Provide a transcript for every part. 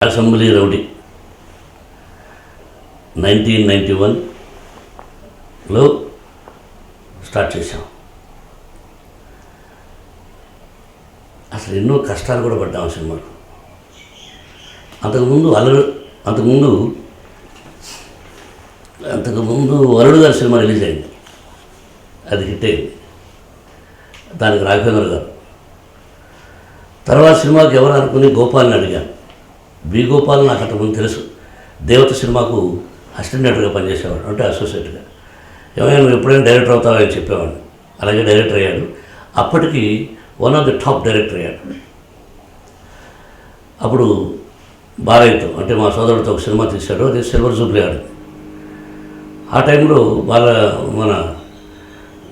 Assembly rowdy 1991లో start చేశాం. అసలు ఎన్నో కష్టాలు కూడా పడ్డాం ఆ సినిమాకు. అంతకుముందు అల్లుడు గారి సినిమా రిలీజ్ అయింది, అది హిట్ అయింది. దానికి రాఘవేంద్ర గారు. తర్వాత సినిమాకి ఎవరు అనుకుని గోపాల్ని అడిగాను. బి గోపాల్ నాకు అంతకుముందు తెలుసు. దేవత సినిమాకు అసిస్టెంట్ డైరెక్టర్గా పనిచేసేవాడు, అంటే అసోసియేట్గా. ఏమైనా నువ్వు ఎప్పుడైనా డైరెక్టర్ అవుతావా అని చెప్పేవాడిని. అలాగే డైరెక్టర్ అయ్యాడు. అప్పటికి one of the top director అయ్యాడు. అప్పుడు బాలయ్యతో, అంటే మా సోదరుడితో ఒక సినిమా తీశాడు, అది సిల్వర్ జూబ్లీ ఆడింది. ఆ టైంలో మన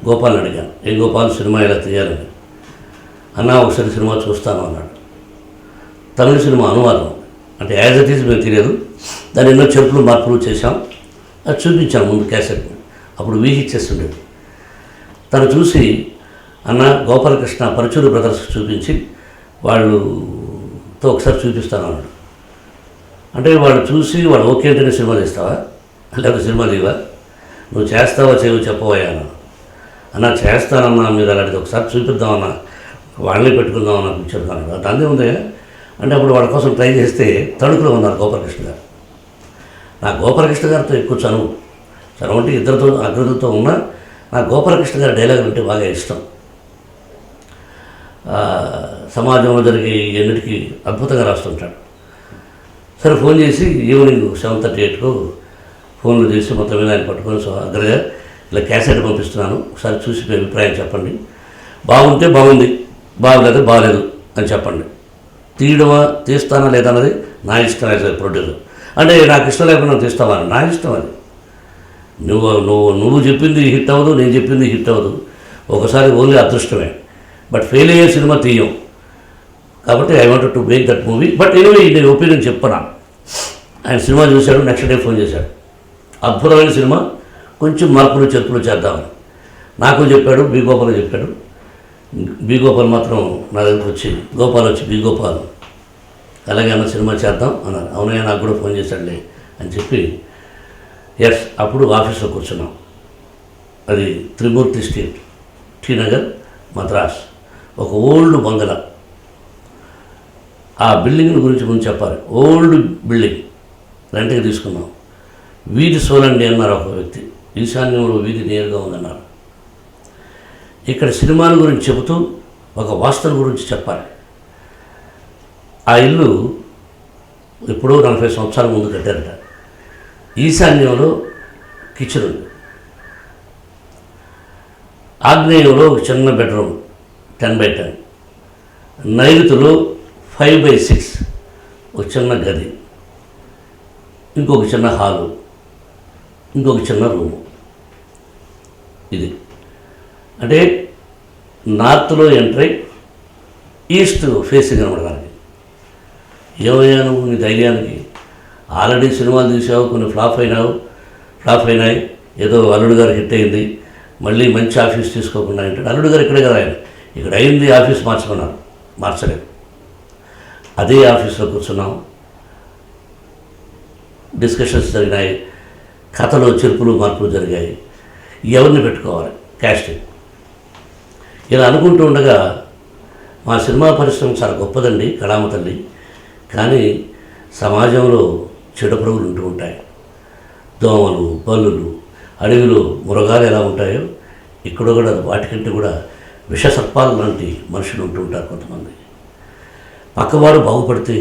గోపాల్ని అడిగాను, ఏ గోపాల్ సినిమా ఇలా తీయాలని. అన్న ఒకసారి సినిమా చూస్తాను అన్నాడు. తమిళ సినిమా అనువాదం, అంటే యాజ్ ఇట్ ఈజ్ మేము తెలియదు, దాన్ని ఎన్నో చెరుపులు మార్పులు చేశాం. అది చూపించాను ముందు క్యాసెట్. అప్పుడు VHS ఉండేది. తను చూసి, అన్న గోపాలకృష్ణ పరచూరు బ్రదర్స్కి చూపించి వాళ్ళతో ఒకసారి చూపిస్తాను అన్నాడు. అంటే వాళ్ళు చూసి వాళ్ళు ఓకే అంటేనే సినిమా తీస్తావా, లేకపోతే సినిమా తీవా, నువ్వు చేస్తావా చేయవు చెప్పబోయా అన్న. చేస్తానన్నా, మీరు అలాంటిది ఒకసారి చూపిద్దామన్నా, వాళ్ళని పెట్టుకుందామన్నా పిక్చర్ అన్నాడు. అది అందే ఉంది. అంటే అప్పుడు వాళ్ళ కోసం ట్రై చేస్తే తణుకులో ఉన్నారు గోపాలకృష్ణ గారు. నాకు గోపాలకృష్ణ గారితో ఎక్కువ చనువు అంటే ఇద్దరితో అగ్రదులతో ఉన్నా నాకు గోపాలకృష్ణ గారి డైలాగులు అంటే బాగా ఇష్టం. సమాజంలో జరిగే ఎన్నిటికీ అద్భుతంగా రాస్తుంటాడు. సరే ఫోన్ చేసి ఈవినింగ్ 7:38కు ఫోన్లు చేసి మొత్తం మీద ఆయన పట్టుకొని, సో అగ్రగా ఇలా క్యాసెట్ పంపిస్తున్నాను, ఒకసారి చూసి మీ అభిప్రాయం చెప్పండి, బాగుంటే బాగుంది, బాగలేదు బాగలేదు అని చెప్పండి, తీస్తానా లేదా అన్నది నా ఇష్టం యాజ్ ప్రొడ్యూసర్. అంటే నాకు ఇష్టం లేకుండా తీస్తావా, నా ఇష్టం అది. నువ్వు చెప్పింది హిట్ అవ్వదు, నేను చెప్పింది హిట్ అవ్వదు, ఒకసారి ఓన్లీ అదృష్టమే. బట్ ఫెయిల్ అయ్యే సినిమా తీయం, కాబట్టి I wanted to make that movie. But anyway నేను ఒపీనియన్ చెప్పనా. ఆయన సినిమా చూశాడు, నెక్స్ట్ డే ఫోన్ చేశాడు, అద్భుతమైన సినిమా, కొంచెం మార్పులు చెరుపులు చేద్దామని నాకు చెప్పాడు. బి గోపాల్ చెప్పాడు. బి గోపాల్ మాత్రం నా దగ్గరికి వచ్చి, గోపాల్ వచ్చి, బి గోపాల్ అలాగే అన్న సినిమా చేద్దాం అన్నారు. అవునయ్య నాకు కూడా ఫోన్ చేశాడులే అని చెప్పి, ఎస్. అప్పుడు ఆఫీస్లో కూర్చున్నాం. అది త్రిమూర్తి స్ట్రీట్, టీ నగర్, మద్రాస్. ఒక ఓల్డ్ బంగళా. ఆ బిల్డింగ్ గురించి ముందు చెప్పాలి. ఓల్డ్ బిల్డింగ్ రెంట్కి తీసుకున్నాం. వీధి సోలండి అన్నారు ఒక వ్యక్తి, ఈశాన్యంలో వీధి నేరుగా ఉందన్నారు. ఇక్కడ సినిమాల గురించి చెబుతూ ఒక వాస్తవం గురించి చెప్పాలి. ఆ ఇల్లు ఎప్పుడో 40 సంవత్సరాల ముందు కట్టారట. ఈశాన్యంలో కిచెన్ ఉంది, ఆగ్నేయంలో ఒక చిన్న బెడ్రూమ్ 10x10, నైరుతిలో 5x6 ఒక చిన్న గది, ఇంకొక చిన్న హాలు, ఇంకొక చిన్న రూము. ఇది అంటే నార్త్లో ఎంట్రీ, ఈస్ట్ ఫేసింగ్ అనమాట. దానికి ఏమయ్యా నువ్వు నీ ధైర్యానికి, ఆల్రెడీ సినిమాలు తీసావు, కొన్ని ఫ్లాప్ అయినాయి, ఏదో అల్లుడు గారు హిట్ అయింది, మళ్ళీ మంచి ఆఫీస్ తీసుకోకుండా అంటాడు. అల్లుడు గారు ఇక్కడే కదా ఆయన, ఇక్కడ అయింది, ఆఫీస్ మార్చమన్నారు, మార్చలేదు. అదే ఆఫీస్లో కూర్చున్నాం, డిస్కషన్స్ జరిగినాయి, కథలో చెరుపులు మార్పులు జరిగాయి, ఎవరిని పెట్టుకోవాలి, కాస్టింగ్. ఇలా అనుకుంటూ ఉండగా, మా సినిమా పరిశ్రమ చాలా గొప్పదండి, కళామ తల్లి, కానీ సమాజంలో చెడు పురుగులు ఉంటూ ఉంటాయి. దోమలు, బల్లులు, అడవిలో మృగాలు ఎలా ఉంటాయో ఇక్కడ కూడా వాటికంటే కూడా విషసర్పాలు లాంటి మనుషులు ఉంటూ ఉంటారు కొంతమంది. పక్కవాడు బాగుపడితే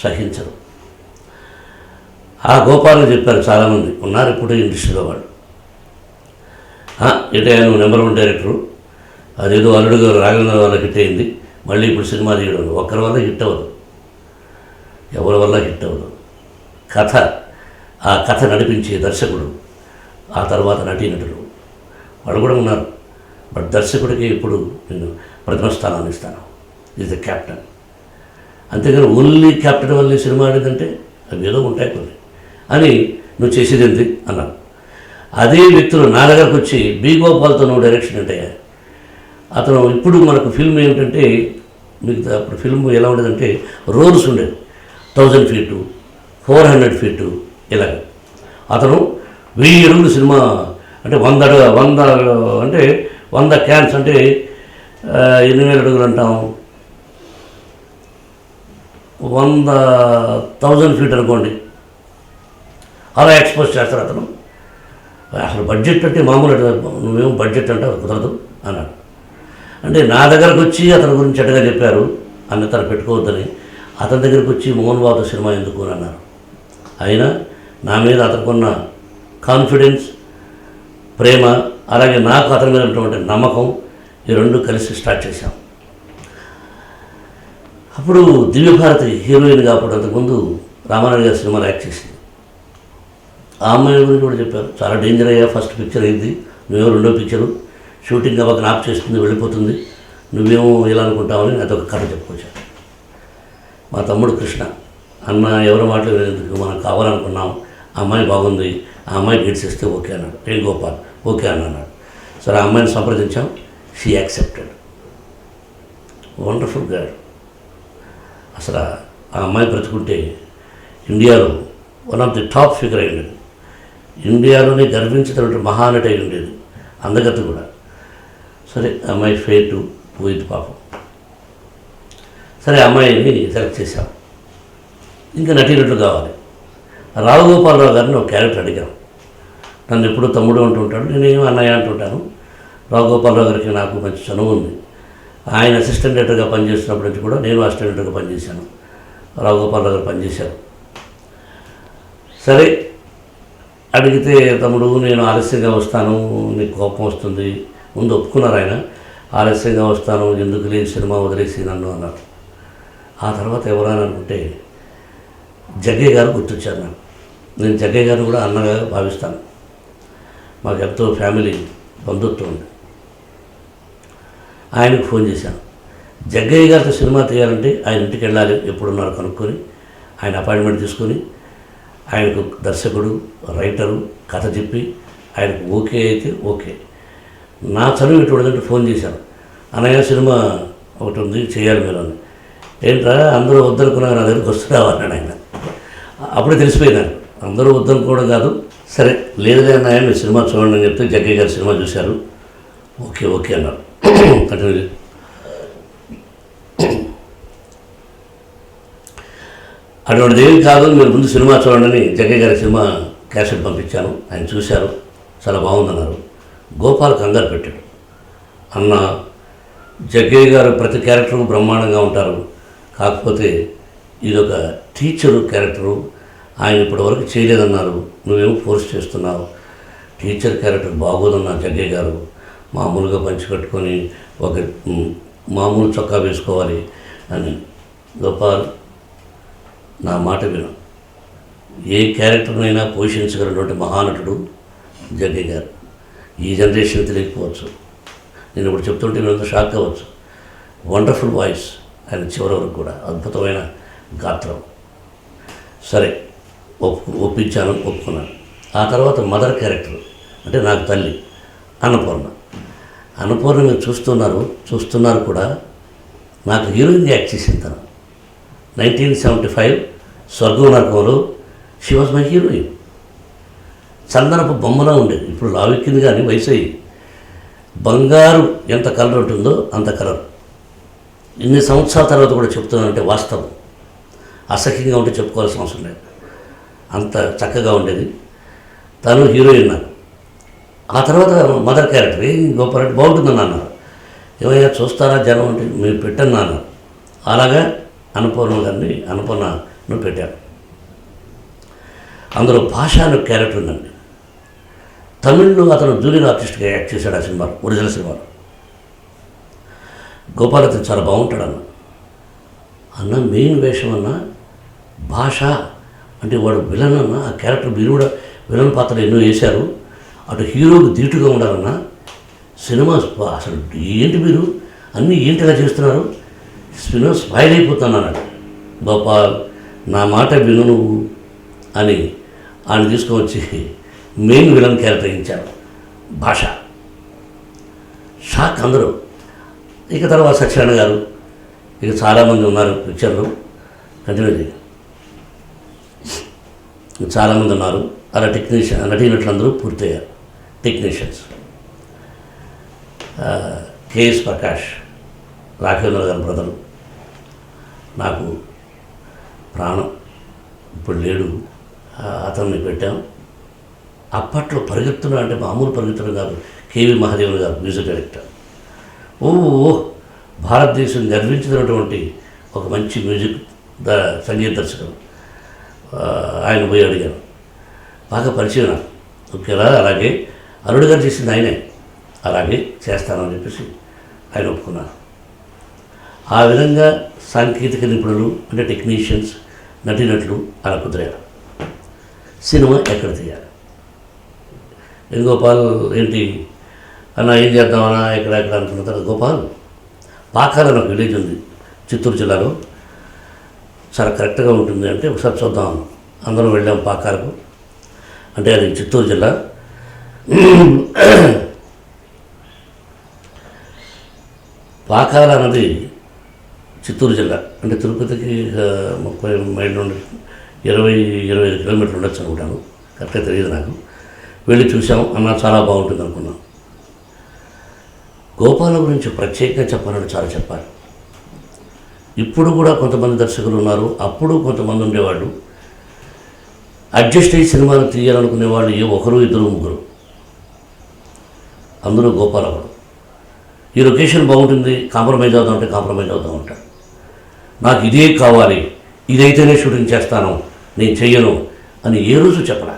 సహించరు. ఆ గోపాలను చెప్పారు, చాలామంది ఉన్నారు ఇప్పుడు ఇండస్ట్రీలో వాళ్ళు. అంటే నువ్వు నెంబర్ 1 డైరెక్టరు, అదేదో అల్లుడు గారు రాఘవేంద్ర వల్ల హిట్ అయింది, మళ్ళీ ఇప్పుడు సినిమా తీయడం ఒక్కరి వల్ల హిట్ అవ్వదు, ఎవరి వల్ల హిట్ అవ్వదు. ఆ కథ నడిపించే దర్శకుడు, ఆ తర్వాత నటీనటులు వాళ్ళు కూడా ఉన్నారు. బట్ దర్శకుడికి ఇప్పుడు నేను ప్రథమ స్థానాన్ని ఇస్తాను, ఈజ్ ద క్యాప్టెన్. అంతేగాని ఓన్లీ క్యాప్టెన్ వల్లే సినిమా ఆడిందంటే అవి ఏదో ఉంటాయి కొన్ని అని, నువ్వు చేసేది ఏంటి అన్నాను. అదే వ్యక్తులు నా దగ్గరకు వచ్చి, బి గోపాల్తో నువ్వు డైరెక్షన్ అంటే, అతను ఇప్పుడు మనకు ఫిల్మ్ ఏమిటంటే, మీకు అప్పుడు ఫిల్మ్ ఎలా ఉండేదంటే రోల్స్ ఉండేది. 1000 ఫీటు, 400 ఫీటు ఇలాగ. అతను 1000 అడుగులు సినిమా అంటే 100 అంటే 100 క్యాన్స్ అంటే 8,000 అడుగులు అంటాం, 100,000 ఫీట్ అనుకోండి, అలా ఎక్స్పోజ్ చేస్తారు అతను. అసలు బడ్జెట్ అంటే మామూలు, నువ్వేమో బడ్జెట్ అంటే కుదరదు అన్నాడు. అంటే నా దగ్గరకు వచ్చి అతని గురించి చెడ్డగా చెప్పారు, అతను పెట్టుకోవద్దని. అతని దగ్గరికి వచ్చి మోహన్ బాబు సినిమా ఎందుకు అని అన్నారు. అయినా నా మీద అతనుకున్న కాన్ఫిడెన్స్, ప్రేమ, అలాగే నాకు అతని మీద ఉన్నటువంటి నమ్మకం, ఈ రెండు కలిసి స్టార్ట్ చేశాం. అప్పుడు దివ్యభారతి హీరోయిన్గా అప్పుడు అంతకుముందు రామారావు గారి సినిమాలో యాక్ట్ చేసింది. ఆ అమ్మాయి గురించి కూడా చెప్పారు, చాలా డేంజర్ అయ్యా, ఫస్ట్ పిక్చర్ అయింది, నువ్వేమో రెండో పిక్చరు, షూటింగ్ అవ్వక ఆఫ్ చేస్తుంది, వెళ్ళిపోతుంది, నువ్వేమో ఇలా అనుకుంటావని అదొక కథ చెప్పుకొచ్చాను. మా తమ్ముడు కృష్ణ, అన్న ఎవరి మాటలు వినేందుకు మనం కావాలనుకున్నాం, ఆ అమ్మాయి బాగుంది, ఆ అమ్మాయి గెలిచేస్తే ఓకే అన్నాడు. వేణుగోపాల్ ఓకే అన్నాడు. సరే ఆ అమ్మాయిని సంప్రదించాం, షీ యాక్సెప్టెడ్. Wonderful girl. అసలు ఆ అమ్మాయి బ్రతుకుంటే ఇండియాలో one of the top figure అయి ఉండేది, ఇండియాలోనే గర్వించినటువంటి మహానటి అయి ఉండేది, అందగత్తు కూడా. సరే అమ్మాయి ఫేటు పోయింది పాపం. సరే అమ్మాయిని సెలెక్ట్ చేశాం. ఇంకా నటీనటులు కావాలి. రావుగోపాలరావు గారిని ఒక క్యారెక్టర్ అడిగాం. నన్ను ఎప్పుడూ తమ్ముడు అంటుంటాడు, నేనేమో అన్నయ్య అంటుంటాను. రావుగోపాలరావు గారికి నాకు మంచి చనువు ఉంది. ఆయన అసిస్టెంట్ డైరెక్టర్గా పనిచేస్తున్నప్పటి నుంచి కూడా నేను అసిస్టెంట్ డైరెక్టర్గా పనిచేశాను, రావుగోపాలరావు గారు పనిచేశారు. సరే అడిగితే, తమ్ముడు నేను ఆలస్యంగా వస్తాను, నీకు కోపం వస్తుంది, ముందు ఒప్పుకున్నారు ఆయన, ఆలస్యంగా వస్తాను, ఎందుకు లేని సినిమా వదిలేసి నన్ను అన్నారు. ఆ తర్వాత ఎవరైనా అనుకుంటే జగ్గయ్య గారు గుర్తొచ్చారు నాకు. నేను జగ్గయ్య గారు కూడా అన్నగా భావిస్తాను, మాకు ఎంతో ఫ్యామిలీ బంధుత్వం ఉంది. ఆయనకు ఫోన్ చేశాను, జగ్గయ్య గారితో సినిమా తీయాలంటే ఆయన ఇంటికి వెళ్ళాలి, ఎప్పుడున్నారు కనుక్కొని ఆయన అపాయింట్మెంట్ తీసుకొని ఆయనకు దర్శకుడు, రైటరు కథ చెప్పి ఆయనకు ఓకే అయితే ఓకే. నా చదువు ఇటువంటిదంటే ఫోన్ చేశాను, అన్నయ్య సినిమా ఒకటి ఉంది చేయాలి మీరు అని. ఏంట్రా అందరూ వద్దనుకున్నారు, నా దగ్గరికి వస్తున్నావా అన్నాడు ఆయన. అప్పుడే తెలిసిపోయినాను అందరూ వద్దనుకోవడం కాదు. సరే లేదులే అన్నయ్య మీరు సినిమా చూడండి అని చెప్తే జగ్గయ్య గారు సినిమా చూశారు, ఓకే ఓకే అన్నారు. కంటిన్యూ. అటువంటిది ఏం కాదు, మీరు ముందు సినిమా చూడండి, జగ్గయ్య గారి సినిమా క్యాసెట్ పంపించాను, ఆయన చూశారు, చాలా బాగుందన్నారు. గోపాల్ కంగారు పెట్టాడు, అన్న జగ్గయ్య గారు ప్రతి క్యారెక్టరు బ్రహ్మాండంగా ఉంటారు, కాకపోతే ఇదొక టీచరు క్యారెక్టరు, ఆయన ఇప్పటివరకు చేయలేదన్నారు, నువ్వేమో ఫోర్స్ చేస్తున్నావు, టీచర్ క్యారెక్టర్ బాగోదన్నారు జగ్గయ్య గారు, మామూలుగా పంచి కట్టుకొని ఒక మామూలు చొక్కా వేసుకోవాలి అని. గోపాల్ నా మాట విను, ఏ క్యారెక్టర్నైనా పోషించగలిగినటువంటి మహానటుడు జగ్గయ్య గారు. ఈ జనరేషన్ తెలియకపోవచ్చు, నేను ఇప్పుడు చెప్తుంటే మీరు షాక్ అవ్వచ్చు. వండర్ఫుల్ వాయిస్ ఆయన, చివరి వరకు కూడా అద్భుతమైన గాత్రం. సరే ఒప్పించాను, ఒప్పుకున్నాను. ఆ తర్వాత మదర్ క్యారెక్టర్ అంటే నాకు తల్లి అన్నపూర్ణ. అన్నపూర్ణ మీరు చూస్తున్నారు కూడా, నాకు హీరోయిన్ యాక్ట్ చేసిన తను 1975 స్వర్గం నరకంలో షీ వాజ్ మై హీరోయిన్. చందనపు బొమ్మలా ఉండేది, ఇప్పుడు లావెక్కింది కానీ వయసు అయ్యి. బంగారు ఎంత కలర్ ఉంటుందో అంత కలర్. ఇన్ని సంవత్సరాల తర్వాత కూడా చెప్తున్నానంటే వాస్తవం, అసహ్యంగా ఉంటే చెప్పుకోవాల్సిన అవసరం లేదు, అంత చక్కగా ఉండేది తను హీరోయిన్ నాకు. ఆ తర్వాత మదర్ క్యారెక్టర్ గోపారెడ్డి బాగుంటుందని అన్నారు. ఏమయ్యా చూస్తారా జనం అంటే మీరు పెట్టను అన్నారు. అలాగా అన్నపూర్ణను పెట్టారు. అందులో భాష అనే క్యారెక్టర్ ఉందండి. తమిళ్లో అతను జూనియర్ ఆర్టిస్ట్గా యాక్ట్ చేశాడు ఆ సినిమాలో, ఒరిజినల్ సినిమాలో. గోపాల్ అతను చాలా బాగుంటాడు అన్న మెయిన్ వేషం అన్న భాష అంటే వాడు విలన్ అన్న, ఆ క్యారెక్టర్ మీరు కూడా విలన్ పాత్రలు ఎన్నో వేశారు, అటు హీరోకి ధీటుగా ఉండాలన్న. సినిమా అసలు ఏంటి మీరు అన్నీ ఏంటిలా చేస్తున్నారు, సినిమా స్పాయిల్ అయిపోతాను అన్నాడు. గోపాల్ నా మాట విను నువ్వు అని ఆయన తీసుకువచ్చి మెయిన్ విలన్ క్యారెక్టర్ ఇచ్చారు. భాష షాక్ అందరూ. ఇక తర్వాత సత్యనారాయణ గారు, ఇక చాలామంది ఉన్నారు పిక్చర్లో. కంటిన్యూ చేయాలి. చాలామంది ఉన్నారు. అలా నటీనటులందరూ పూర్తయ్యారు టెక్నీషియన్స్. కేఎస్ ప్రకాష్, రాఘవేంద్ర గారి బ్రదరు, నాకు ప్రాణం. ఇప్పుడు లేడు. అతన్ని పెట్టాం. అప్పట్లో పరిగెత్తున అంటే మామూలు పరిగెత్తడం కాదు. కేవి మహాదేవన్ గారు మ్యూజిక్ డైరెక్టర్. భారతదేశం గర్వించినటువంటి ఒక మంచి సంగీత దర్శకుడు. ఆయన పోయి అడిగాను. బాగా పరిచయం నాకు. ఓకేలా, అలాగే అరుడు గారు చేసింది ఆయనే, అలాగే చేస్తానని చెప్పేసి ఆయన ఒప్పుకున్నారు. ఆ విధంగా సాంకేతిక నిపుణులు అంటే టెక్నీషియన్స్, నటీనటులు అలా కుదిరారు. సినిమా ఎక్కడ తీయాలి? గోపాల్ ఏంటి అన్న, ఏం చేద్దామన్నా, ఎక్కడ అనుకున్న తర్వాత గోపాల్ పాకాల ఒక విలేజ్ ఉంది చిత్తూరు జిల్లాలో, చాలా కరెక్ట్గా ఉంటుంది అంటే ఒకసారి చూద్దాం. అందరం వెళ్ళాం పాకాలకు. అంటే అది చిత్తూరు జిల్లా. పాకాల అన్నది చిత్తూరు జిల్లా, అంటే తిరుపతికి 30 మైళ్ళ నుండి 20-25 కిలోమీటర్లు ఉండొచ్చు అనుకుంటాను, కరెక్ట్గా తెలియదు నాకు. వెళ్ళి చూసాం. అన్న చాలా బాగుంటుంది అనుకున్నాం. గోపాల గురించి ప్రత్యేకంగా చెప్పాలంటే చాలా చెప్పాలి. ఇప్పుడు కూడా కొంతమంది దర్శకులు ఉన్నారు, అప్పుడు కొంతమంది ఉండేవాళ్ళు. అడ్జస్ట్ అయ్యి సినిమాలు తీయాలనుకునే వాళ్ళు ఒకరు, ఇద్దరు, ముగ్గురు. అందులో గోపాల ఒకడు. ఈ లొకేషన్ బాగుంటుంది, కాంప్రమైజ్ అవుదామంటే కాంప్రమైజ్ అవుదాం అంటాడు. నాకు ఇదే కావాలి, ఇదైతేనే షూటింగ్ చేస్తాను, నేను చెయ్యను అని ఏ రోజు చెప్పరా.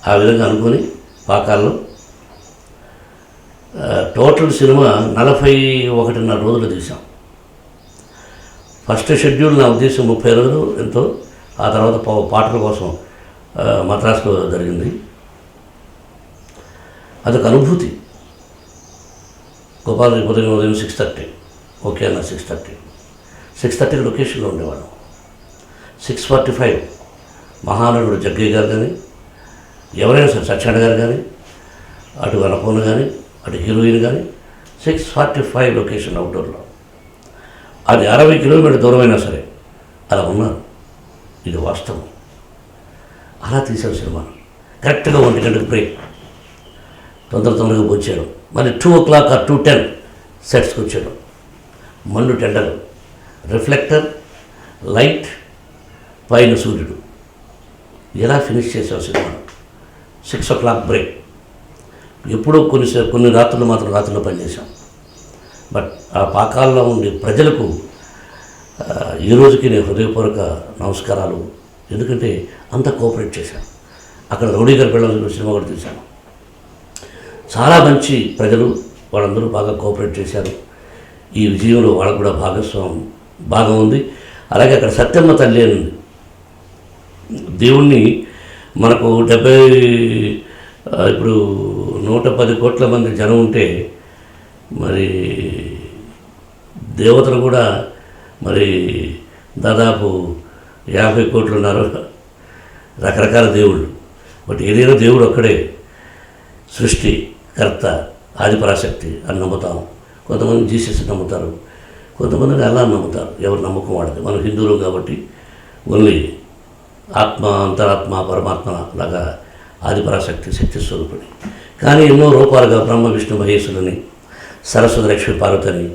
ఆ విధంగా అనుకొని పాకాల్లో టోటల్ సినిమా 41.5 రోజులు తీసాం. ఫస్ట్ షెడ్యూల్ నా ఉద్దేశం 30 రోజులు ఎంతో. ఆ తర్వాత పాటల కోసం మద్రాసులో జరిగింది. అదొక అనుభూతి. గోపాల్ ఉదయం 6:30, ఓకే అన్న 6:30కి లొకేషన్లో ఉండేవాళ్ళం. 6:45 మహానటుడు జగ్గయ్య గారు కానీ, ఎవరైనా సరే, సత్యనారాయణ గారు కానీ, అటు అన్నపూర్ణ కానీ, అటు హీరోయిన్ కానీ, 6:45 లొకేషన్ అవుట్డోర్లో. అది 60 కిలోమీటర్ దూరమైనా సరే అలా ఉన్నారు. ఇది వాస్తవం. అలా తీసాడు సినిమాను. కరెక్ట్గా 1 గంటకు బ్రేక్, తొందరగా వచ్చాడు. మళ్ళీ 2 o'clock or 2:10 సెట్స్కి వచ్చాడు. మండు టెండలు, రిఫ్లెక్టర్, లైట్, పైన సూర్యుడు. ఎలా ఫినిష్ చేసావు సినిమాను? 6 o'clock బ్రేక్. ఎప్పుడో కొన్ని రాత్రులు మాత్రం రాత్రుల్లో పనిచేశాం. బట్ ఆ పాకాల్లో ఉండే ప్రజలకు ఈ రోజుకి నేను హృదయపూర్వక నమస్కారాలు. ఎందుకంటే అంత కోఆపరేట్ చేశాను. అక్కడ రౌడీ గారి పిల్లలు సినిమా కూడా తీశాను. చాలా మంచి ప్రజలు, వాళ్ళందరూ బాగా కోఆపరేట్ చేశారు. ఈ విజయంలో వాళ్ళకు కూడా భాగం ఉంది. అలాగే అక్కడ సత్యమ్మ తల్లి అని ఉంది. దేవుణ్ణి మనకు ఇప్పుడు 110 కోట్ల మంది జనం ఉంటే, మరి దేవతలు కూడా మరి దాదాపు 50 కోట్లు ఉన్నారు. రకరకాల దేవుళ్ళు. బట్ ఏదైనా దేవుడు ఒక్కడే సృష్టి కర్త, ఆదిపరాశక్తి అని నమ్ముతాం. కొంతమంది జీసస్ నమ్ముతారు, కొంతమంది అల్లా నమ్ముతారు. ఎవరు నమ్మకం వాడదు. మనం హిందువులు కాబట్టి ఓన్లీ ఆత్మ, అంతరాత్మ, పరమాత్మ లాగా ఆదిపరాశక్తి శక్తి స్వరూపుడి. కానీ ఎన్నో రూపాలుగా బ్రహ్మ, విష్ణు, మహేశ్వరుని, సరస్వతి, లక్ష్మి, పార్వతిని,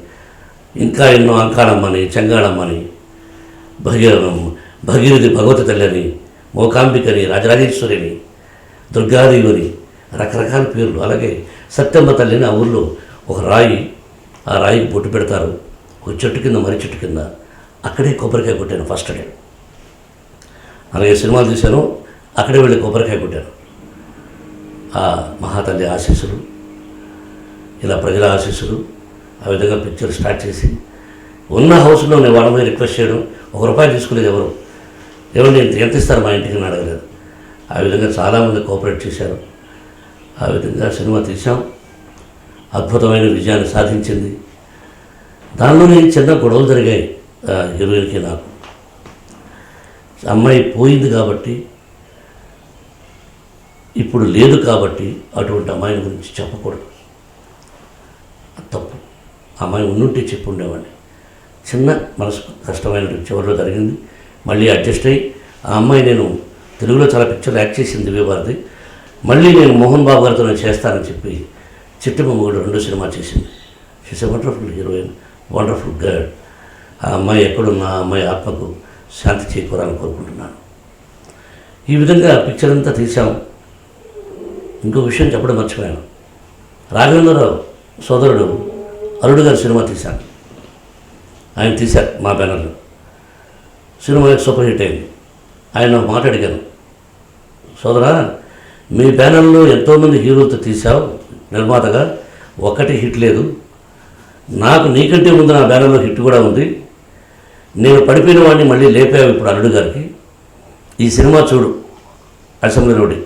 ఇంకా ఎన్నో అంకాళమ్మని, చెంగాళమ్మని, భగీరథి భగవతి తల్లిని, మోకాంబికని, రాజరాజేశ్వరిని, దుర్గాదేవిని, రకరకాల పేర్లు. అలాగే సత్యమ్మ తల్లిని ఆ ఊళ్ళో ఒక రాయి, ఆ రాయికి బొట్టు పెడతారు. ఒక చెట్టు కింద, మర్రి చెట్టు కింద. అక్కడే కొబ్బరికాయ కొట్టాను ఫస్ట్ డే. అలాగే సినిమాలు తీశాను, అక్కడే వెళ్ళి కొబ్బరికాయ కొట్టాను. ఆ మహాతల్లి ఆశీస్సులు, ఇలా ప్రజల ఆశీస్సులు, ఆ విధంగా పిక్చర్ స్టార్ట్ చేసి ఉన్న హౌస్లో నేను వాళ్ళ మీద రిక్వెస్ట్ చేయడం. ₹1 తీసుకోలేదు ఎవరు. ఏమండి ఎంత ఇస్తారు మా ఇంటికి అని అడగలేదు. ఆ విధంగా చాలామంది కోఆపరేట్ చేశారు. ఆ విధంగా సినిమా తీసాం. అద్భుతమైన విజయాన్ని సాధించింది. దానిలోనే చిన్న గొడవలు జరిగాయి హీరోయిన్కి నాకు. అమ్మాయి పోయింది కాబట్టి, ఇప్పుడు లేదు కాబట్టి అటువంటి అమ్మాయిని గురించి చెప్పకూడదు. తప్పు. అమ్మాయి ఉండుంటే చెప్పి ఉండేవాడిని. చిన్న మనసు కష్టమైన చివరిలో జరిగింది. మళ్ళీ అడ్జస్ట్ అయ్యి ఆ అమ్మాయి నేను తెలుగులో చాలా పిక్చర్లు యాక్ట్ చేసింది దివ్యభారతి. మళ్ళీ నేను మోహన్ బాబు గారితో నేను చేస్తానని చెప్పి చిట్టమ్మ మొగుడు 2 సినిమా చేసింది. She's a wonderful heroine, wonderful girl. ఆ అమ్మాయి ఎక్కడున్నా ఆ అమ్మాయి ఆత్మకు శాంతి చేకూరాలని కోరుకుంటున్నాను. ఈ విధంగా పిక్చర్ అంతా తీసాం. ఇంకో విషయం చెప్పడం మర్చిపోయాను. రాఘవేంద్రరావు సోదరుడు అల్లుడు గారి సినిమా తీశాను. ఆయన తీశారు మా బ్యానర్లో. సినిమా సూపర్ హిట్ అయింది. ఆయన ఒక మాట అడిగాను, సోదరా మీ బ్యానర్లో ఎంతోమంది హీరోలతో తీశావు నిర్మాతగా, ఒక్కటి హిట్ లేదు. నాకు నీకంటే ముందు నా బ్యానర్లో హిట్ కూడా ఉంది. నేను పడిపోయిన వాడిని మళ్ళీ లేపావు ఇప్పుడు అల్లుడు గారికి. ఈ సినిమా చూడు, అసెంబ్లీ రోడ్డు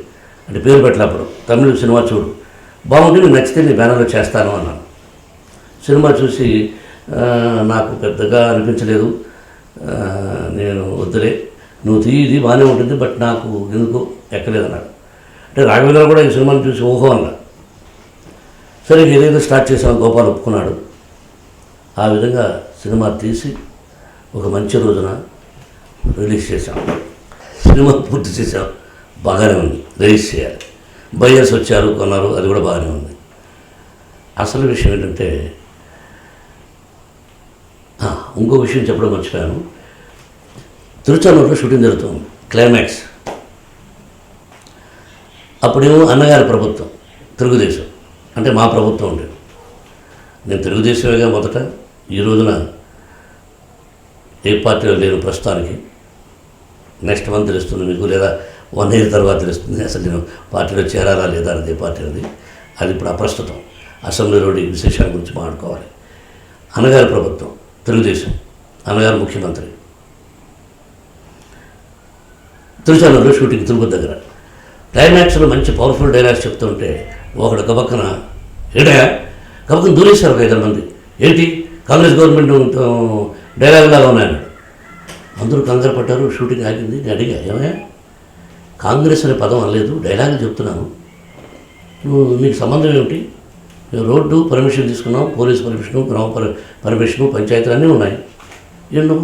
అంటే పేరు పెట్టలేప్పుడు తమిళ సినిమా చూడు, బాగుంటే నీకు నచ్చితే నీ బ్యానర్లో చేస్తాను అన్నాను. సినిమా చూసి నాకు పెద్దగా అనిపించలేదు, నేను వద్దులే నువ్వు తీది బాగానే ఉంటుంది, బట్ నాకు ఎందుకు ఎక్కలేదు అన్నాడు. అంటే రాఘవేంద్ర కూడా ఈ సినిమాని చూసి ఓహో అన్నాడు. సరే ఏదైతే స్టార్ట్ చేసామో గోపాల్ ఒప్పుకున్నాడు. ఆ విధంగా సినిమా తీసి ఒక మంచి రోజున రిలీజ్ చేశాం. సినిమా పూర్తి చేసాం, బాగానే ఉంది. రిలీజ్ చేయాలి, బయ్యర్స్ వచ్చారు, కొన్నారు, అది కూడా బాగానే ఉంది. అసలు విషయం ఏంటంటే ఇంకో విషయం చెప్పడం మర్చిపోయాను. తిరుచానూరులో షూటింగ్ జరుగుతుంది, క్లైమాక్స్. అప్పుడేమో అన్నగారి ప్రభుత్వం, తెలుగుదేశం అంటే మా ప్రభుత్వం ఉండేది. నేను తెలుగుదేశమేగా మొదట. ఈ రోజున ఏ పార్టీలో లేను ప్రస్తుతానికి. నెక్స్ట్ మంత్ తెలుస్తుంది మీకు, లేదా 1 year తర్వాత తెలుస్తుంది అసలు నేను పార్టీలో చేరాలా లేదా అనేది. ఏ పార్టీ అనేది అది ఇప్పుడు అప్రస్తుతం. అసెంబ్లీ రోడ్డు విశేషాల గురించి మాట్లాడుకోవాలి. అన్నగారి ప్రభుత్వం తెలుగుదేశం, అన్నగారు ముఖ్యమంత్రి. తిరుచానూరులో షూటింగ్ తిరుపతి దగ్గర. క్లైమాక్స్లో మంచి పవర్ఫుల్ డైలాగ్స్ చెప్తుంటే ఒకడు గబక్కన ఏడయా గబక్కన దూరేశారు ఒక 5 మంది. ఏంటి కాంగ్రెస్ గవర్నమెంట్ డైలాగ్ లాగా ఉన్నాయన్నాడు. అందరూ కంగారు పడ్డారు. షూటింగ్ ఆగింది. నేను అడిగా, ఏమయ్యా కాంగ్రెస్ అనే పదం అనలేదు, డైలాగ్ చెప్తున్నాను, నీకు సంబంధం ఏమిటి? మేము రోడ్డు పర్మిషన్ తీసుకున్నాం, పోలీస్ పర్మిషను, గ్రామ పర్మిషను, పంచాయతీలు అన్నీ ఉన్నాయి. ఏంటో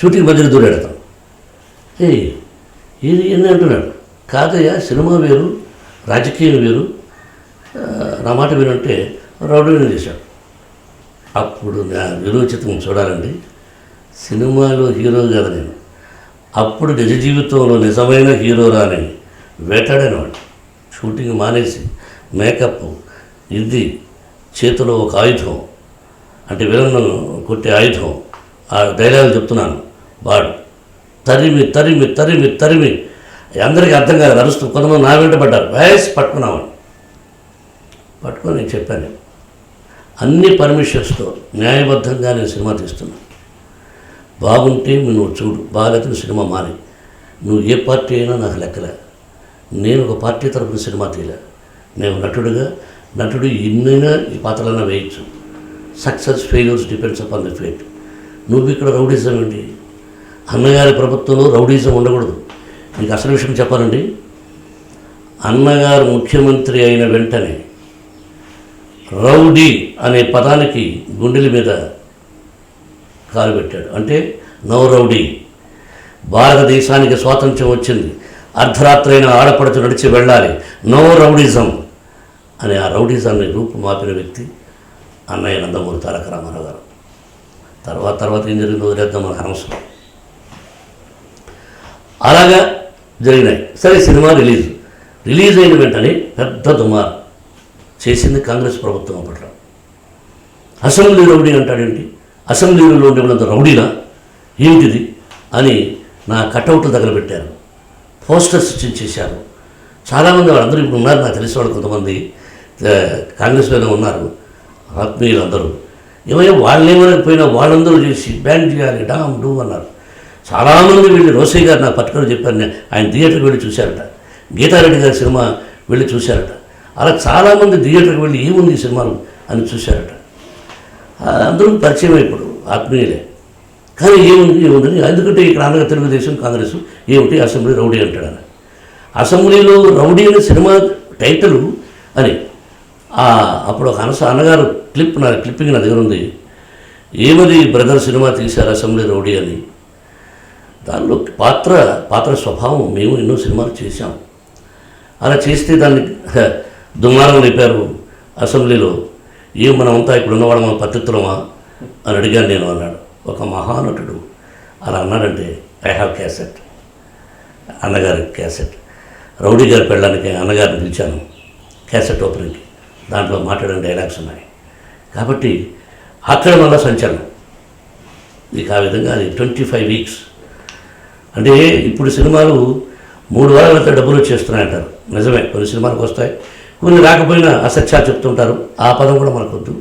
షూటింగ్ మధ్యలో దూరాడు అతను. ఇది ఎన్ని అంటున్నాడు. కాదయ్యా సినిమా వేరు, రాజకీయం వేరు, నా మాట వినంటే రౌడీని చేశాడు. అప్పుడు నా విరోచితం చూడాలండి. సినిమాలో హీరో కాదు నేను, అప్పుడు నిజ జీవితంలో నిజమైన హీరోరా అని వేటాడేవాడు. షూటింగ్ మానేసి మేకప్ ఇది చేతిలో ఒక ఆయుధం, అంటే విలన్ను కొట్టే ఆయుధం, ఆ డైలాగులు చెప్తున్నాను. వాడు తరిమి తరిమి తరిమి తరిమి అందరికీ అర్థం కాదు, అరుస్తూ కొంతమంది నా వెంట పడ్డారు. వయస్ పట్టుకున్నామని పట్టుకొని నేను చెప్పాను, అన్ని పర్మిషన్స్తో న్యాయబద్ధంగా నేను సినిమా తీస్తున్నాను. బాగుంటే నువ్వు చూడు, బాగాలేదని సినిమా మాని. నువ్వు ఏ పార్టీ అయినా నాకు లెక్కలే. నేను ఒక పార్టీ తరపున సినిమా తీయలే. నేను నటుడు ఎన్నైనా ఈ పాత్రలైనా వేయచ్చు. Success failures depends upon the fate. నువ్వు ఇక్కడ రౌడీజం ఏంటి? అన్నగారి ప్రభుత్వంలో రౌడీజం ఉండకూడదు. నీకు అసలు విషయం చెప్పాలండి, అన్నగారు ముఖ్యమంత్రి అయిన వెంటనే రౌడీ అనే పదానికి గుండెల మీద కాలు పెట్టాడు. అంటే నో రౌడీ. భారతదేశానికి స్వాతంత్ర్యం వచ్చింది, అర్ధరాత్రి అయిన ఆడపడుచు నడిచి వెళ్ళాలి, నో రౌడీజం అనే ఆ రౌడీజాన్ని రూపుమాపిన వ్యక్తి అన్నయ్య నందమూరి తారక రామారావు గారు. తర్వాత ఏం జరిగిందో వదిలేద్దాం, మనకు అనవసరం. అలాగా జరిగినాయి. సరే సినిమా రిలీజ్ అయిన వెంటనే పెద్ద దుమారు చేసింది కాంగ్రెస్ ప్రభుత్వం. అప్పట్లో అసెంబ్లీ రౌడీ అంటాడేంటి, అసెంబ్లీలో ఉండేవాళ్ళంత రౌడీనా ఏమిటిది అని నా కటౌట్లు తగలబెట్టారు, పోస్టర్స్ చేశారు. చాలామంది వాళ్ళందరూ ఇప్పుడు ఉన్నారు, నాకు తెలిసిన వాళ్ళు కొంతమంది కాంగ్రెస్లోనే ఉన్నారు, ఆత్మీయులందరూ. ఏమైనా వాళ్ళేమైనా వాళ్ళందరూ చేసి బ్యాన్ చేయాలి, డామ్ డూ అన్నారు. చాలామంది వెళ్ళి రోసయ్య గారు నాకు పట్టుకొని చెప్పారు, ఆయన థియేటర్కి వెళ్ళి చూశారట. గీతారెడ్డి గారి సినిమా వెళ్ళి చూశారట. అలా చాలామంది థియేటర్కి వెళ్ళి ఏముంది ఈ సినిమాలు అని చూశారట. అందరూ పరిచయం ఇప్పుడు ఆత్మీయులే. కానీ ఏముందని, ఎందుకంటే ఇక్కడ అనగా తెలుగుదేశం కాంగ్రెస్ ఏమిటి అసెంబ్లీ రౌడీ అంటాడని. అసెంబ్లీలో రౌడీ అనే సినిమా టైటిల్ అని అప్పుడు ఒక అన్నగారు క్లిప్పింగ్ నా దగ్గర ఉంది. ఏమది బ్రదర్ సినిమా తీశారు అసెంబ్లీ రౌడీ అని. దానిలో పాత్ర స్వభావం మేము ఎన్నో సినిమాలు చేశాం. అలా చేస్తే దాన్ని దుమారం రేపారు అసెంబ్లీలో. మనమంతా ఇప్పుడు ఉన్నవాడు మన పద్ధతులమా అని అడిగాను నేను అన్నాడు ఒక మహానటుడు. అలా అన్నాడంటే ఐ హ్యావ్ క్యాసెట్, అన్నగారి క్యాసెట్. రౌడీ గారి పెళ్ళడానికి అన్నగారిని పిలిచాను క్యాసెట్ ఓపెనింగ్కి. దాంట్లో మాట్లాడిన డైలాగ్స్ ఉన్నాయి. కాబట్టి అక్కడ వల్ల సంచలనం. ఇక ఆ విధంగా అది 25 వీక్స్. అంటే ఇప్పుడు సినిమాలు 3 వారాలతో డబ్బులు వచ్చేస్తున్నాయంటారు. నిజమే, కొన్ని సినిమాలకు వస్తాయి, కొన్ని రాకపోయినా అసత్యాలు చెప్తుంటారు. ఆ పదం కూడా మనకొద్దు.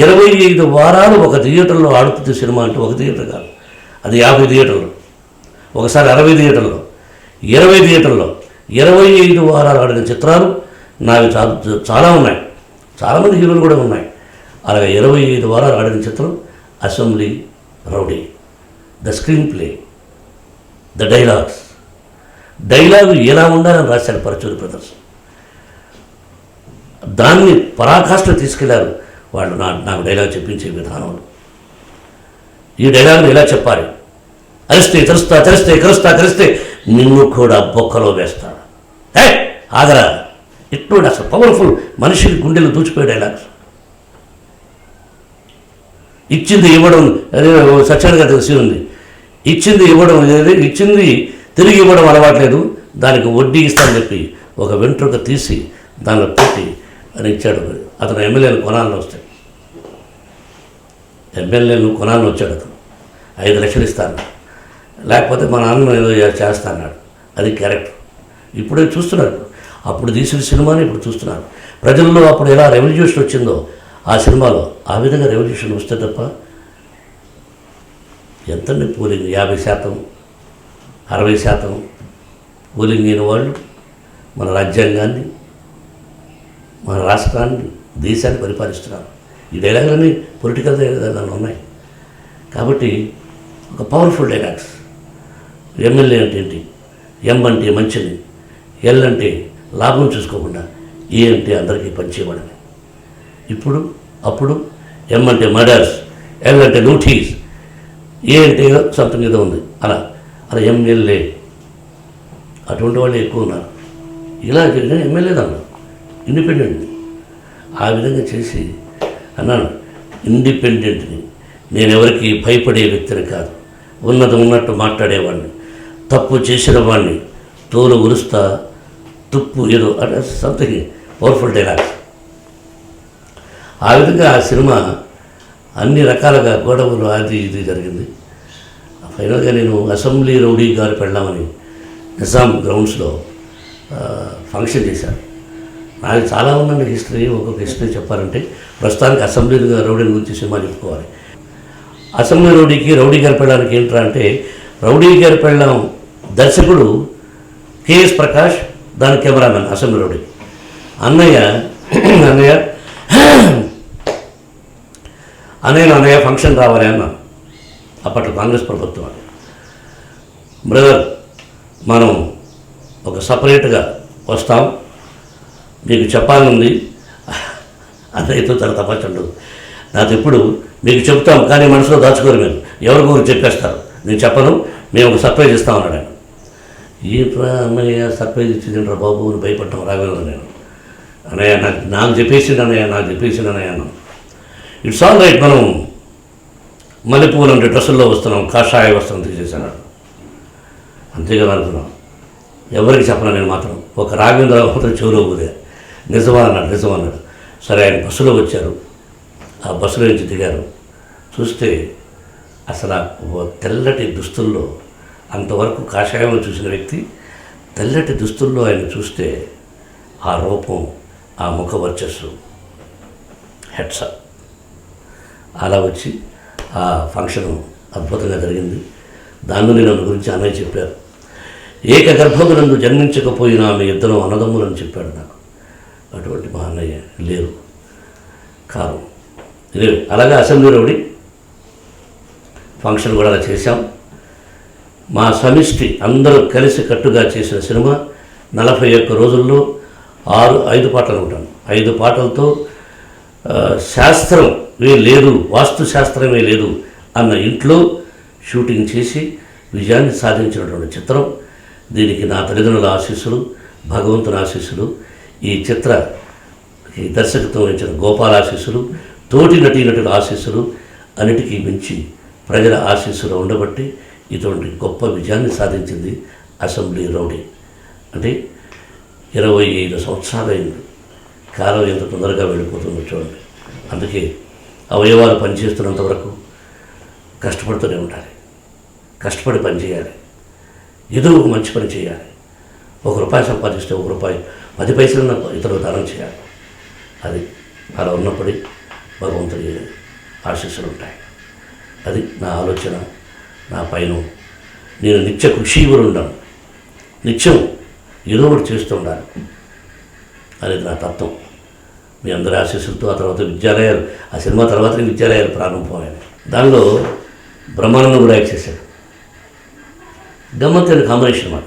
25 వారాలు ఒక థియేటర్లో ఆడుతుంది సినిమా అంటే ఒక థియేటర్ కాదు, అది 50 థియేటర్లు, ఒకసారి 60 థియేటర్లో, 20 థియేటర్లో 25 వారాలు ఆడిన చిత్రాలు నావి చాలా ఉన్నాయి. చాలామంది హీరోలు కూడా ఉన్నాయి. అలాగే 25 వారాలు ఆడిన చిత్రం assembly rowdy. The screen play, the dialogue ఎలా ఉండాలని రాశారు పరచూరి బ్రదర్స్. దాన్ని పరాకాష్ఠ తీసుకెళ్లారు వాళ్ళు. నాకు డైలాగ్ చెప్పించే విధానంలో ఈ డైలాగ్ని ఎలా చెప్పాలి, అరిస్తే కరుస్తే నిన్ను కూడా బొక్కలో వేస్తాడు, ఆగరా, ఇటువంటి అసలు పవర్ఫుల్, మనిషిని గుండెలు దూచిపోయే డైలాగ్స్. ఇచ్చింది ఇవ్వడం, అదే సత్యానికి తెలిసి ఉంది. ఇచ్చింది ఇవ్వడం, ఇచ్చింది తిరిగి ఇవ్వడం అలవాట్లేదు, దానికి వడ్డీ ఇస్తానని చెప్పి ఒక వెంట్రుక తీసి దానిలో పెట్టి అని ఇచ్చాడు. అతను ఎమ్మెల్యేలు కొనాలని వస్తాయి, ఎమ్మెల్యేలు కొనాలని వచ్చాడు. అతను 5 లక్షలు ఇస్తాను, లేకపోతే మా నాన్న ఏదో చేస్తా అన్నాడు. అది క్యారెక్టర్. ఇప్పుడే చూస్తున్నారు, అప్పుడు తీసిన సినిమాని ఇప్పుడు చూస్తున్నారు. ప్రజల్లో అప్పుడు ఎలా రెవల్యూషన్ వచ్చిందో ఆ సినిమాలో ఆ విధంగా రెవల్యూషన్ వస్తే తప్ప ఎంతండి పోలింగ్, 50%, 60% పోలింగ్ అయిన వాళ్ళు మన రాజ్యాంగాన్ని, మన రాష్ట్రాన్ని, దేశాన్ని పరిపాలిస్తున్నారు. ఈ డైలాగులన్నీ పొలిటికల్ దానిలో ఉన్నాయి. కాబట్టి ఒక పవర్ఫుల్ డైలాగ్స్. ఎమ్మెల్యే అంటే ఏంటి, ఎం అంటే మంచిని, ఎల్ అంటే లాభం చూసుకోకుండా, ఏ అంటే అందరికీ పంచేవాడని. అప్పుడు ఎం అంటే మర్డర్స్, ఎల్ అంటే లూటీస్, ఏ అంటే సంథింగ్ ఏదో ఉంది. అలా ఎమ్మెల్యే అటువంటి వాళ్ళు ఎక్కువ ఉన్నారు. ఇలా ఎమ్మెల్యే అన్నాను, ఇండిపెండెంట్ని ఆ విధంగా చేసి అన్నాను. ఇండిపెండెంట్ని, నేను ఎవరికి భయపడే వ్యక్తిని కాదు, ఉన్నట్టు మాట్లాడేవాడిని, తప్పు చేసిన వాడిని తోలు ఉరుస్తా, తుప్పు ఏదో అంటే సంథింగ్ పవర్ఫుల్ డైలాగ్స్. ఆ విధంగా ఆ సినిమా అన్ని రకాలుగా గొడవలు అది ఇది జరిగింది. ఫైనల్గా నేను అసెంబ్లీ రౌడీ గారు పెళ్ళామని నిజాం గ్రౌండ్స్లో ఫంక్షన్ చేశాను. నాకు చాలా ఉందండి హిస్టరీ. ఒక్కొక్క హిస్టరీ చెప్పాలంటే ప్రస్తుతానికి అసెంబ్లీ రౌడీ గురించి సినిమా చెప్పుకోవాలి. అసెంబ్లీ రౌడీ గారి పెళ్ళానికి ఏంట్రా అంటే, రౌడీ గారి పెళ్ళాం దర్శకుడు కేఎస్ ప్రకాష్, దాని కెమెరామెన్ అసెంబ్లీ రౌడీ. అన్నయ్య ఫంక్షన్ రావాలి అన్నాను. అప్పట్లో కాంగ్రెస్ ప్రభుత్వం. బ్రదర్, మనం ఒక సపరేట్గా వస్తాం, మీకు చెప్పాలనుంది. అన్నయ్యతో చాలా తప్పచండు. నాతో ఇప్పుడు మీకు చెప్తాం, కానీ మనసులో దాచుకోరు, మీరు ఎవరికొకరు చెప్పేస్తారు, నేను చెప్పను, మేము ఒక సర్ప్రైజ్ ఇస్తామన్నాడు ఆయన. ఈ అన్నయ్య సర్ప్రైజ్ ఇచ్చిండ్రా బాబు అని భయపడటం రాగలను నేను. అన్నయ్య నాకు చెప్పేసింది అన్నయ్య అన్నాను. ఇట్స్ ఆల్ రైట్, మనం మల్లెపూలు అంటే డ్రెస్సుల్లో వస్తున్నాం, కాషాయ వస్త్రం తీసేసాను. అంతేగా అనుకున్నాం. ఎవరికి చెప్పను నేను మాత్రం. ఒక రాఘవేంద్రరావు మాత్రం చెవులో ఊదే, నిజమా అన్నాడు. సరే, ఆయన బస్సులో వచ్చారు. ఆ బస్సులో నుంచి దిగారు. చూస్తే అసలు తెల్లటి దుస్తుల్లో, అంతవరకు కాషాయంలో చూసిన వ్యక్తి తెల్లటి దుస్తుల్లో ఆయన చూస్తే ఆ రూపం, ఆ ముఖ వర్చస్సు, హెడ్సప్. అలా వచ్చి ఆ ఫంక్షన్ అద్భుతంగా జరిగింది. దానిలో నన్ను గురించి అన్నయ్య చెప్పారు. ఏకగర్భమునందు జన్మించకపోయినా మీ ఇద్దరు అన్నదమ్ములని చెప్పాడు నాకు. అటువంటి మా అన్నయ్య లేరు, కాదు లేరు. అలాగే అసెంబ్లీ రౌడీ ఫంక్షన్ కూడా అలా చేశాం. మా సమిష్టి అందరూ కలిసి కట్టుగా చేసిన సినిమా 41 రోజుల్లో 5 పాటలు ఉంటాను. 5 పాటలతో శాస్త్రమే లేదు, వాస్తు శాస్త్రమే లేదు అన్న ఇంట్లో షూటింగ్ చేసి విజయాన్ని సాధించినటువంటి చిత్రం. దీనికి నా తల్లిదండ్రుల ఆశీస్సులు, భగవంతుని ఆశీస్సులు, ఈ దర్శకత్వం వహించిన గోపాల ఆశీస్సులు, తోటి నటీనటుల ఆశీస్సులు, అన్నిటికీ మించి ప్రజల ఆశీస్సులు ఉండబట్టి ఇటువంటి గొప్ప విజయాన్ని సాధించింది అసెంబ్లీ రౌడీ. అంటే 25 సంవత్సరాలైంది. కాలం ఎంత తొందరగా వెళ్ళిపోతుందో చూడండి. అందుకే అవయవాలు పనిచేస్తున్నంత వరకు కష్టపడుతూనే ఉండాలి, కష్టపడి పని చేయాలి, ఏదో ఒక మంచి పని చేయాలి. ₹1 సంపాదిస్తే ₹1 10 పైసలన్న ఇతరులు దానం చేయాలి. అది అలా ఉన్నప్పుడే భగవంతుడి ఆశీస్సులు ఉంటాయి. అది నా ఆలోచన, నా పైన నేను నిత్య కృషివరు ఉండాను, నిత్యం ఏదో ఒకటి చేస్తూ ఉండాలి అనేది నా తత్వం. మీ అందరి ఆశీస్సులతో ఆ తర్వాత విద్యాలయాలు, ఆ సినిమా తర్వాతనే విద్యాలయాలు ప్రారంభమయ్యాయి. దానిలో బ్రహ్మానందం కూడా యాక్ట్ చేశాడు. గమ్మత్తైన కాంబినేషన్ మాట.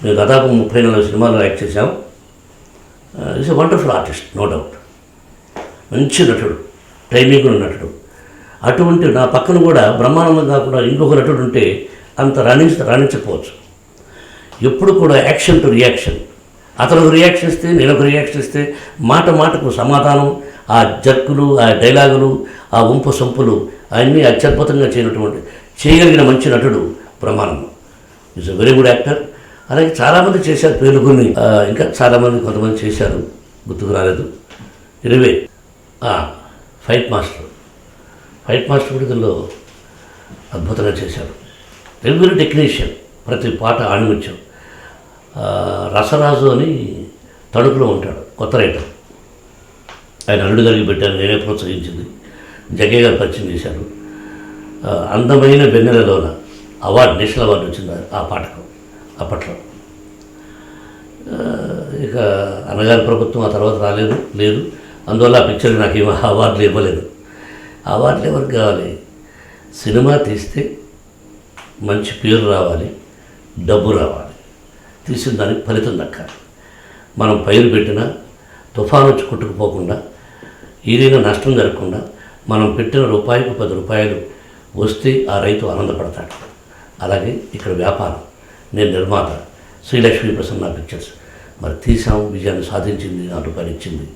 మేము దాదాపు 34 సినిమాల్లో యాక్ట్ చేశాం. Is a wonderful artist, no doubt. మంచి నటుడు, టైమింగ్ ఉన్న నటుడు. అటువంటి నా పక్కన కూడా బ్రహ్మానందం కాకుండా ఇంకొక నటుడు ఉంటే అంత రాణించకపోవచ్చు. ఎప్పుడు కూడా యాక్షన్ టు రియాక్షన్. అతను ఒక రియాక్షన్ ఇస్తే, నేను ఒక రియాక్షన్ ఇస్తే మాటకు సమాధానం, ఆ జర్కులు, ఆ డైలాగులు, ఆ వంపు సొంపులు అన్నీ అత్యద్భుతంగా చేయగలిగిన మంచి నటుడు Brahmanandam. Is a very good actor. అలాగే చాలామంది చేశారు, పేర్లు కొన్ని ఇంకా చాలామంది కొంతమంది చేశారు, గుర్తుకు రాలేదు. ఇరవై ఫైట్ మాస్టర్ కూడా దీనిలో అద్భుతంగా చేశారు. రెగ్యులర్ టెక్నీషియన్, ప్రతి పాట ఆణిముత్యం. రసరాజు అని తణుకులో ఉంటాడు, కొత్త రైటర్. ఆయన అల్లుడు గారికి పెట్టాను, నేనే ప్రోత్సహించింది. జగ్గయ్య గారు పరిచయం చేశారు. అందమైన వెన్నెలలోన అవార్డు, నేషనల్ అవార్డు వచ్చింది ఆ పాటకు అప్పట్లో. ఇక అన్నగారి ప్రభుత్వం ఆ తర్వాత లేదు. అందువల్ల ఆ పిక్చర్కి నాకు ఏమో అవార్డులు ఇవ్వలేదు. అవార్డులు ఎవరికి కావాలి? సినిమా తీస్తే మంచి పేరు రావాలి, డబ్బు రావాలి, తీసిన దానికి ఫలితం దక్కాలి. మనం పైరు పెట్టినా తుఫాను వచ్చి కొట్టుకుపోకుండా, ఏదైనా నష్టం జరగకుండా మనం పెట్టిన రూపాయికి ₹10 వస్తే ఆ రైతు ఆనందపడతాడు. అలాగే ఇక్కడ వ్యాపారం. నేను నిర్మాత, శ్రీలక్ష్మీ ప్రసన్న పిక్చర్స్. మరి తీసాము, విజయాన్ని సాధించింది, ₹1 ఇచ్చింది.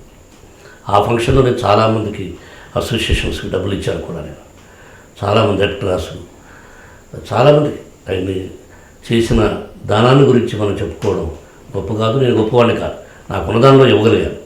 ఆ ఫంక్షన్లో నేను చాలామందికి అసోసియేషన్స్కి డబ్బులు ఇచ్చాను కూడా. నేను చాలామంది యాక్టర్స్, చాలామందికి ఆయన్ని చేసిన దానాన్ని గురించి మనం చెప్పుకోవడం గొప్ప కాదు. నేను గొప్పవాడిని కాదు, నాకున్న దానిలో ఇవ్వగలిగాను.